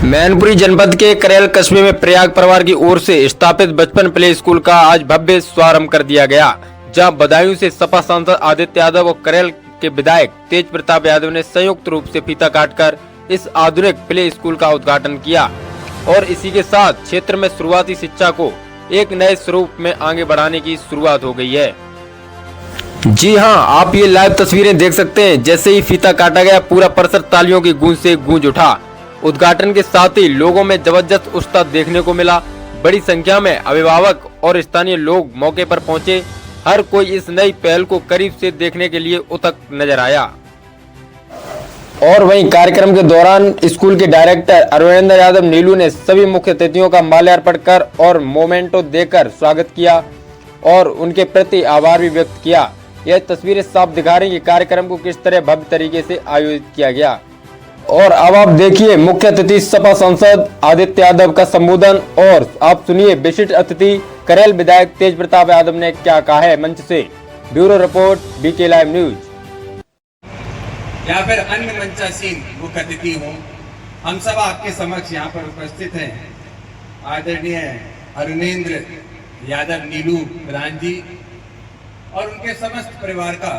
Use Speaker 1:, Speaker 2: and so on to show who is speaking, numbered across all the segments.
Speaker 1: मैनपुरी जनपद के करेल कस्बे में प्रयाग परिवार की ओर से स्थापित बचपन प्ले स्कूल का आज भव्य शुभारंभ कर दिया गया, जहां बदायूं से सपा सांसद आदित्य यादव और करेल के विधायक तेज प्रताप यादव ने संयुक्त रूप से फीता काटकर इस आधुनिक प्ले स्कूल का उद्घाटन किया और इसी के साथ क्षेत्र में शुरुआती शिक्षा को एक नए स्वरूप में आगे बढ़ाने की शुरुआत हो गई है। जी हां, आप ये लाइव तस्वीरें देख सकते हैं। जैसे ही फीता काटा गया, पूरा परिसर तालियों की गूंज से गूंज उठा। उद्घाटन के साथ ही लोगों में जबरदस्त उत्साह देखने को मिला। बड़ी संख्या में अभिभावक और स्थानीय लोग मौके पर पहुंचे। हर कोई इस नई पहल को करीब से देखने के लिए उत्सुक नजर आया। और वहीं कार्यक्रम के दौरान स्कूल के डायरेक्टर अरविंद यादव नीलू ने सभी मुख्य अतिथियों का माल्यार्पण कर और मोमेंटो देकर स्वागत किया और उनके प्रति आभार भी व्यक्त किया। यह तस्वीरें साफ दिखा रही हैं कि कार्यक्रम को किस तरह भव्य तरीके से आयोजित किया गया। और अब आप देखिए मुख्य अतिथि सपा सांसद आदित्य यादव का संबोधन और आप सुनिए विशिष्ट अतिथि करेल विधायक तेज प्रताप यादव ने क्या कहा है मंच से। Bureau report, BK live news.
Speaker 2: या फिर अन्य मंचासीन मुख्य अतिथि हो, हम सब आपके समक्ष यहाँ पर उपस्थित हैं। आदरणीय अरुणेंद्र यादव नीलू प्रधान जी और उनके समस्त परिवार का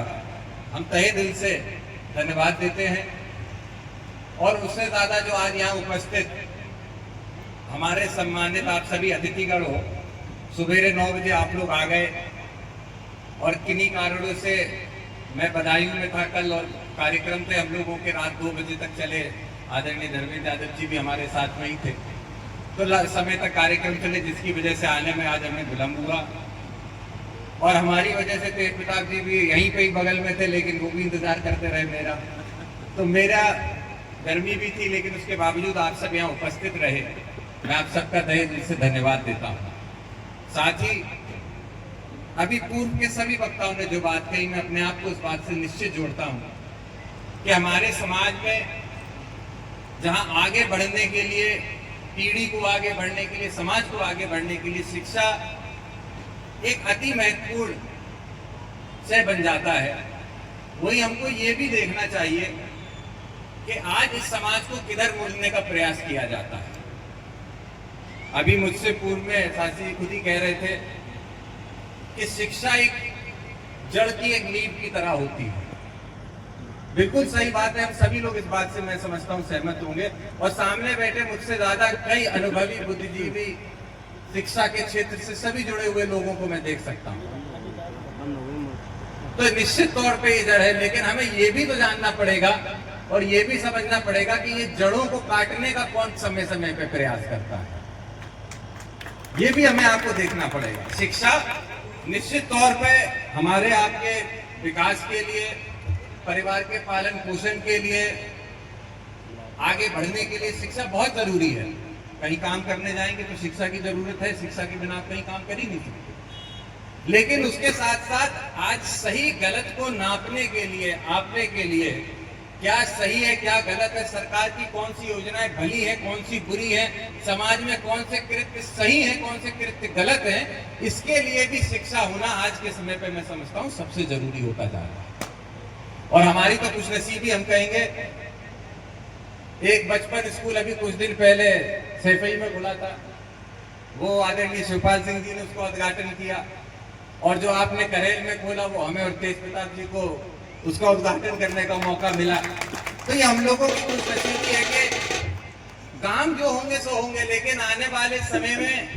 Speaker 2: हम तहे दिल से धन्यवाद देते हैं। और उससे ज्यादा जो आज यहाँ उपस्थित हमारे सम्मानित आप सभी अतिथिगण हो, सुबेरे 9 बजे आप लोग आ गए और किन्हीं कारणों से मैं बदायूं में था कल और कार्यक्रम पे हम लोगों के रात 2 बजे तक चले। आदरणीय धर्मेंद्र यादव जी भी हमारे साथ में ही थे, तो समय तक कार्यक्रम चले, जिसकी वजह से आने में आज हमें विलम्ब हुआ। और हमारी वजह से तेज प्रताप जी भी यहीं पे ही बगल में थे, लेकिन वो भी इंतजार करते रहे मेरा। तो मेरा गर्मी भी थी, लेकिन उसके बावजूद आप सब यहाँ उपस्थित रहे। मैं आप सबका तहे दिल से धन्यवाद देता हूँ। साथ ही अभी पूर्व के सभी वक्ताओं ने जो बात कही, मैं अपने आप को इस बात से निश्चित जोड़ता हूँ कि हमारे समाज में जहाँ आगे बढ़ने के लिए, पीढ़ी को आगे बढ़ने के लिए, समाज को आगे बढ़ने के लिए शिक्षा एक अति महत्वपूर्ण से बन जाता है, वही हमको ये भी देखना चाहिए कि आज इस समाज को किधर मोड़ने का प्रयास किया जाता है। अभी मुझसे पूर्व में सासी खुद ही कह रहे थे कि शिक्षा एक जड़ की एक नींव की तरह होती है। बिल्कुल सही बात है, हम सभी लोग इस बात से मैं समझता हूँ सहमत होंगे। और सामने बैठे मुझसे ज्यादा कई अनुभवी बुद्धिजीवी शिक्षा के क्षेत्र से सभी जुड़े हुए लोगों को मैं देख सकता हूँ। तो निश्चित तौर पे ये जड़ है, लेकिन हमें ये भी तो जानना पड़ेगा और ये भी समझना पड़ेगा कि ये जड़ों को काटने का कौन समय समय पे प्रयास करता है। ये भी हमें आपको देखना पड़ेगा। शिक्षा निश्चित तौर पे हमारे आपके विकास के लिए, परिवार के पालन पोषण के लिए, आगे बढ़ने के लिए शिक्षा बहुत जरूरी है। कहीं काम करने जाएंगे तो शिक्षा की जरूरत है, शिक्षा के बिना कहीं काम कर ही नहीं सकते। लेकिन उसके साथ साथ आज सही गलत को नापने के लिए, आपने के लिए क्या सही है क्या गलत है, सरकार की कौन सी योजनाएं भली है कौन सी बुरी है, समाज में कौन से कृत्य सही है कौन से कृत्य गलत है, इसके लिए भी शिक्षा होना आज के समय पे मैं समझता हूँ सबसे जरूरी होता जा रहा है। और हमारी तो कुछ नसीबी हम कहेंगे, एक बचपन स्कूल अभी कुछ दिन पहले सैफई में खुला था, वो आदरणीय शिवपाल सिंह जी ने उसका उद्घाटन किया। और जो आपने करेल में खोला वो हमें और तेज प्रताप जी को उसका उद्घाटन करने का मौका मिला। तो ये हम लोगों की कुछ नसीबी है कि काम जो होंगे सो होंगे, लेकिन आने वाले समय में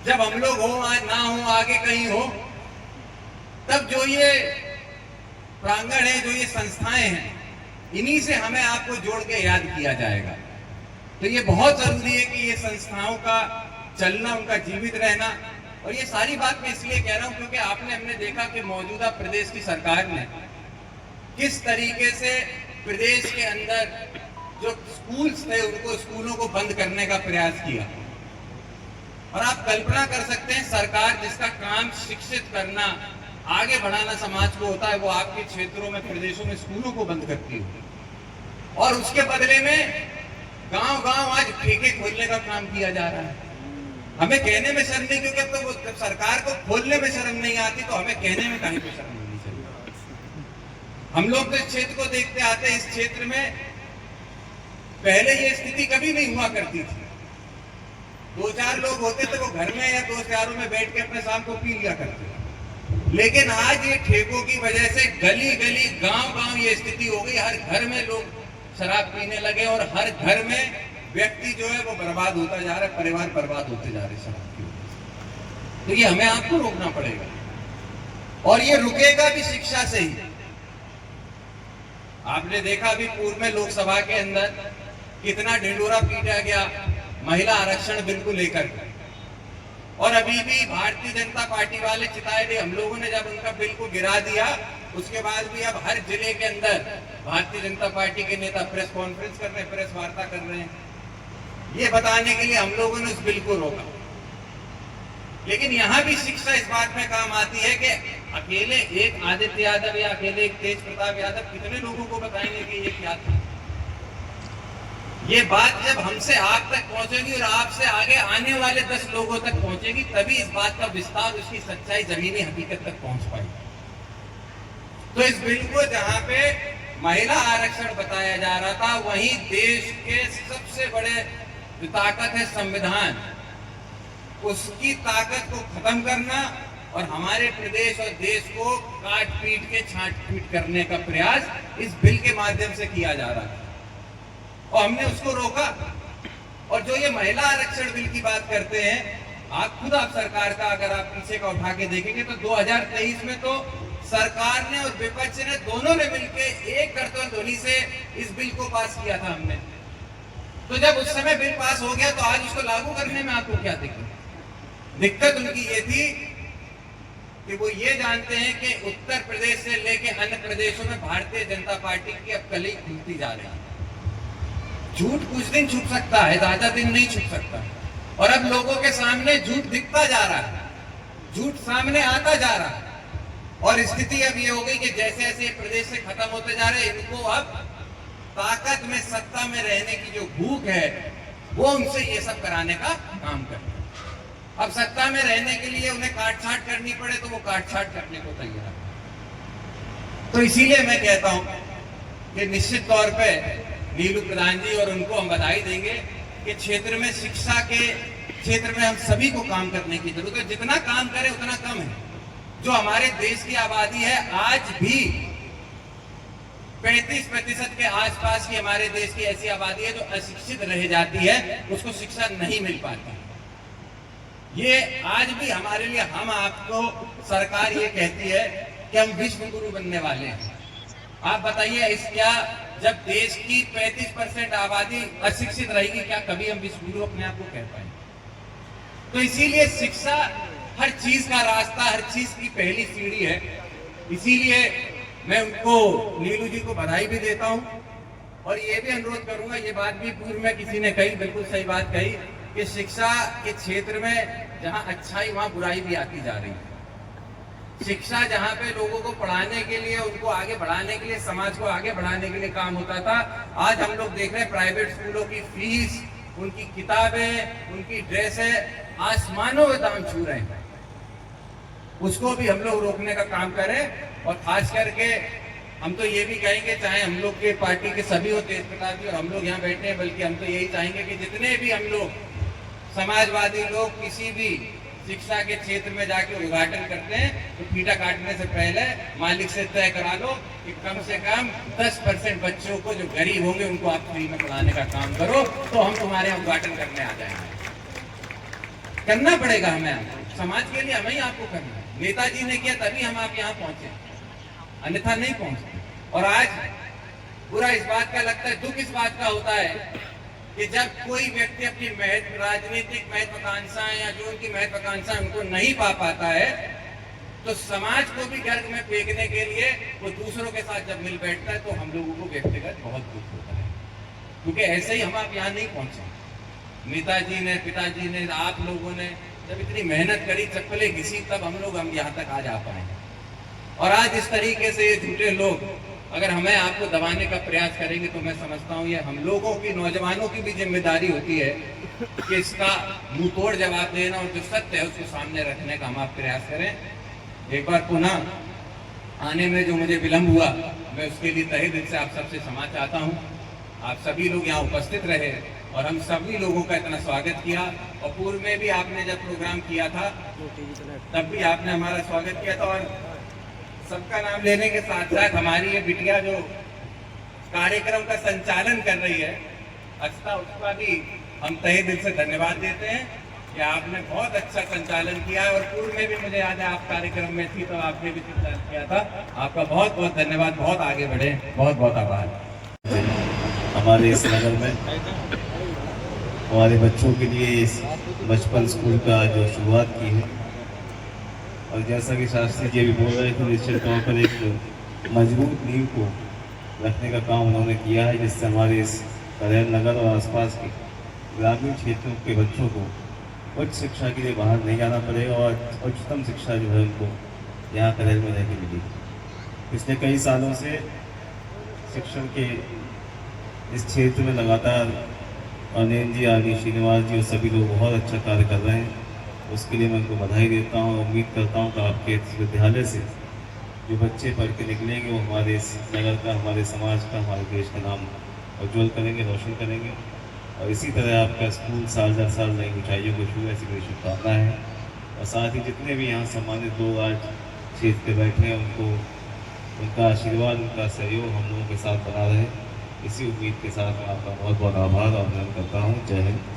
Speaker 2: जब हम लोग हो आज ना हो, आगे कहीं हो, तब जो ये प्रांगण है, जो ये संस्थाएं हैं, इन्हीं से हमें आपको जोड़ के याद किया जाएगा। तो ये बहुत जरूरी है कि ये संस्थाओं का चलना, उनका जीवित रहना। और ये सारी बात मैं इसलिए कह रहा हूं क्योंकि हमने देखा कि मौजूदा प्रदेश की सरकार ने किस तरीके से प्रदेश के अंदर जो स्कूल्स थे उनको, स्कूलों को बंद करने का प्रयास किया। और आप कल्पना कर सकते हैं, सरकार जिसका काम शिक्षित करना, आगे बढ़ाना समाज को होता है, वो आपके क्षेत्रों में, प्रदेशों में स्कूलों को बंद करती है। और उसके बदले में गांव गांव आज ठेके खोलने का काम किया जा रहा है। हमें कहने में शर्म नहीं, क्योंकि तो जब सरकार को खोलने में शर्म नहीं आती तो हमें कहने में कहीं पे शर्म नहीं चाहिए। हम लोग तो इस क्षेत्र को देखते आते हैं, इस क्षेत्र में पहले ये स्थिति कभी नहीं हुआ करती थी। 2-4 लोग होते थे, वो घर में या दोस्त यारों में बैठ के अपने शाम को पी लिया करते थे। लेकिन आज ये ठेकों की वजह से गली गली गांव गांव ये स्थिति हो गई। हर घर में लोग शराब पीने लगे और हर घर में व्यक्ति जो है वो बर्बाद होता जा रहा है, परिवार बर्बाद होते जा रहे शराब की वजह से। तो ये हमें आपको रोकना पड़ेगा और ये रुकेगा भी शिक्षा से ही। आपने देखा अभी पूर्व में लोकसभा के अंदर कितना ढिंडोरा पीटा गया महिला आरक्षण बिल को लेकर, और अभी भी भारतीय जनता पार्टी वाले चिताए थे। हम लोगों ने जब उनका बिल को गिरा दिया, उसके बाद भी अब हर जिले के अंदर भारतीय जनता पार्टी के नेता प्रेस कॉन्फ्रेंस कर रहे हैं, प्रेस वार्ता कर रहे हैं, ये बताने के लिए हम लोगों ने उस बिल को रोका। लेकिन यहां भी शिक्षा इस बात में काम आती है कि अकेले एक आदित्य यादव या अकेले एक तेज प्रताप यादव कितने लोगों को बताएंगे कि ये क्या था। ये बात जब हमसे आप तक पहुंचेगी और आपसे आगे आने वाले 10 लोगों तक पहुंचेगी, तभी इस बात का विस्तार, उसकी सच्चाई जमीनी हकीकत तक पहुंच पाएगी। तो इस बिल को जहां पे महिला आरक्षण बताया जा रहा था, वहीं देश के सबसे बड़े जो ताकत है संविधान, उसकी ताकत को खत्म करना और हमारे प्रदेश और देश को काट पीट के छांट पीट करने का प्रयास इस बिल के माध्यम से किया जा रहा था और हमने उसको रोका। और जो ये महिला आरक्षण बिल की बात करते हैं, आप खुद आप सरकार का अगर आप पीछे का उठा के देखेंगे तो 2023 में तो सरकार ने और विपक्ष ने दोनों ने मिलकर एक करतल ध्वनि से इस बिल को पास किया था हमने। तो जब उस समय बिल पास हो गया तो आज उसको लागू करने में आपको क्या दिक्कत उनकी ये थी कि वो ये जानते हैं कि उत्तर प्रदेश से लेके अन्य प्रदेशों में भारतीय जनता पार्टी की अब कली खुलती जा रही है। झूठ कुछ दिन छुप सकता है, ज्यादा दिन नहीं छुप सकता, और अब लोगों के सामने झूठ दिखता जा रहा है, झूठ सामने आता जा रहा है। और स्थिति अब ये हो गई कि जैसे जैसे प्रदेश से खत्म होते जा रहे हैं, इनको अब ताकत में, सत्ता में रहने की जो भूख है, वो उनसे ये सब कराने का काम करते हैं। अब सत्ता में रहने के लिए उन्हें काट छाट करनी पड़े तो वो काट छाट करने को तैयार है। तो इसीलिए मैं कहता हूं कि निश्चित तौर पे नीलू प्रधान जी और उनको हम बधाई देंगे कि क्षेत्र में, शिक्षा के क्षेत्र में हम सभी को काम करने की जरूरत है। जितना काम करें उतना कम है। जो हमारे देश की आबादी है, आज भी 35% के आसपास की हमारे देश की ऐसी आबादी है जो अशिक्षित रह जाती है, उसको शिक्षा नहीं मिल पाती। ये आज भी हमारे लिए, हम आपको सरकार ये कहती है कि हम विश्व गुरु बनने वाले हैं। आप बताइए, इस क्या जब देश की 35% आबादी अशिक्षित रहेगी, क्या कभी हम विश्व गुरु अपने आप को कह पाएंगे? तो इसीलिए शिक्षा हर चीज का रास्ता, हर चीज की पहली सीढ़ी है। इसीलिए मैं उनको, नीलू जी को बधाई भी देता हूं और ये भी अनुरोध करूंगा, ये बात भी पूर्व में किसी ने कही, बिल्कुल सही बात कही कि शिक्षा के क्षेत्र में जहां अच्छाई वहां बुराई भी आती जा रही है। शिक्षा जहां पे लोगों को पढ़ाने के लिए, उनको आगे बढ़ाने के लिए, समाज को आगे बढ़ाने के लिए काम होता था, आज हम लोग देख रहे हैं प्राइवेट स्कूलों की फीस, उनकी किताबें, उनकी ड्रेसें आसमानों में दाम छू रहे हैं। उसको भी हम लोग रोकने का काम करें और खास करके हम तो ये भी कहेंगे, चाहे हम लोग के पार्टी के सभी हो, तेज प्रताप जी और हम लोग यहाँ बैठे हैं, बल्कि हम तो यही चाहेंगे कि जितने भी हम लोग समाजवादी लोग किसी भी शिक्षा के क्षेत्र में जाके उद्घाटन करते हैं, तो फीता काटने से पहले मालिक से तय करा लो कि कम से कम 10% बच्चों को, जो गरीब होंगे, उनको आप फ्री में पढ़ाने का काम करो, तो हम तुम्हारे यहाँ उद्घाटन करने आ जाएंगे। करना पड़ेगा हमें, समाज के लिए हमें ही आपको करना है। नेताजी ने किया तभी हम आप यहाँ पहुंचे, अन्यथा नहीं पहुंचते। और आज बुरा इस बात का लगता है, दुख इस बात का होता है कि जब कोई व्यक्ति अपनी राजनीतिक महत्वाकांक्षाएं या जो उनकी महत्वाकांक्षाएं उनको नहीं पा पाता है, तो समाज को भी गर्ग में फेंकने के लिए वो दूसरों के साथ जब मिल बैठता है, तो हम लोगों को व्यक्तिगत बहुत दुख होता है। क्योंकि ऐसे ही हम आप यहाँ नहीं पहुंचे। नेताजी ने, पिताजी ने, आप लोगों ने जब इतनी मेहनत करी, चप्पलें घिसी, तब हम यहाँ तक आ जा पाए। और आज इस तरीके से ये झूठे लोग अगर हमें आपको दबाने का प्रयास करेंगे, तो मैं समझता हूँ ये हम लोगों की, नौजवानों की भी जिम्मेदारी होती है कि इसका मुंह तोड़ जवाब देना और जो सत्य है उसको सामने रखने का हम आप प्रयास करें। एक बार पुनः आने में जो मुझे विलम्ब हुआ, मैं उसके लिए तहे दिल से आप सबसे क्षमा चाहता हूँ। आप सभी लोग यहाँ उपस्थित रहे और हम सभी लोगों का इतना स्वागत किया। और पूर्व में भी आपने जब प्रोग्राम किया था तब भी आपने हमारा स्वागत किया था। और सबका नाम लेने के साथ साथ हमारी ये बिटिया जो कार्यक्रम का संचालन कर रही है अक्षता, उसका भी हम तहे दिल से धन्यवाद देते हैं कि आपने बहुत अच्छा संचालन किया है। और पूर्व में भी मुझे याद है आप कार्यक्रम में थी तो आपने भी संचालन किया था। आपका बहुत बहुत धन्यवाद, बहुत आगे बढ़े, बहुत बहुत आभार।
Speaker 3: हमारे इस नगर में हमारे बच्चों के लिए इस बचपन स्कूल का जो शुरुआत की है, और जैसा कि शास्त्री जी भी बोल रहे थे, निश्चित तौर पर एक मजबूत नींव को रखने का काम उन्होंने किया है, जिससे हमारे इस करेल नगर और आसपास के ग्रामीण क्षेत्रों के बच्चों को उच्च शिक्षा के लिए बाहर नहीं जाना पड़ेगा और उच्चतम शिक्षा जो है उनको यहाँ करेल में रहकर मिलेगी। पिछले कई सालों से शिक्षण के इस क्षेत्र में लगातार अनिल जी, आदि श्रीनिवास जी और सभी लोग बहुत अच्छा कार्य कर रहे हैं। उसके लिए मैं उनको बधाई देता हूँ। उम्मीद करता हूँ कि आपके इस विद्यालय से जो बच्चे पढ़ के निकलेंगे वो हमारे इस नगर का, हमारे समाज का, हमारे देश का नाम उज्ज्वल करेंगे, रोशन करेंगे। और इसी तरह आपका स्कूल साल दर साल नई ऊंचाइयों को छूए, ऐसी मेरी शुभकामनाएं हैं। और साथ ही जितने भी यहाँ सम्मानित लोग आज क्षेत्र पे बैठे हैं उनको उनका आशीर्वाद, उनका सहयोग हम लोगों के साथ बना रहे। इसी उम्मीद के साथ मैं आपका बहुत बहुत आभार और अभिनंदन करता हूँ। जय हिंद, जय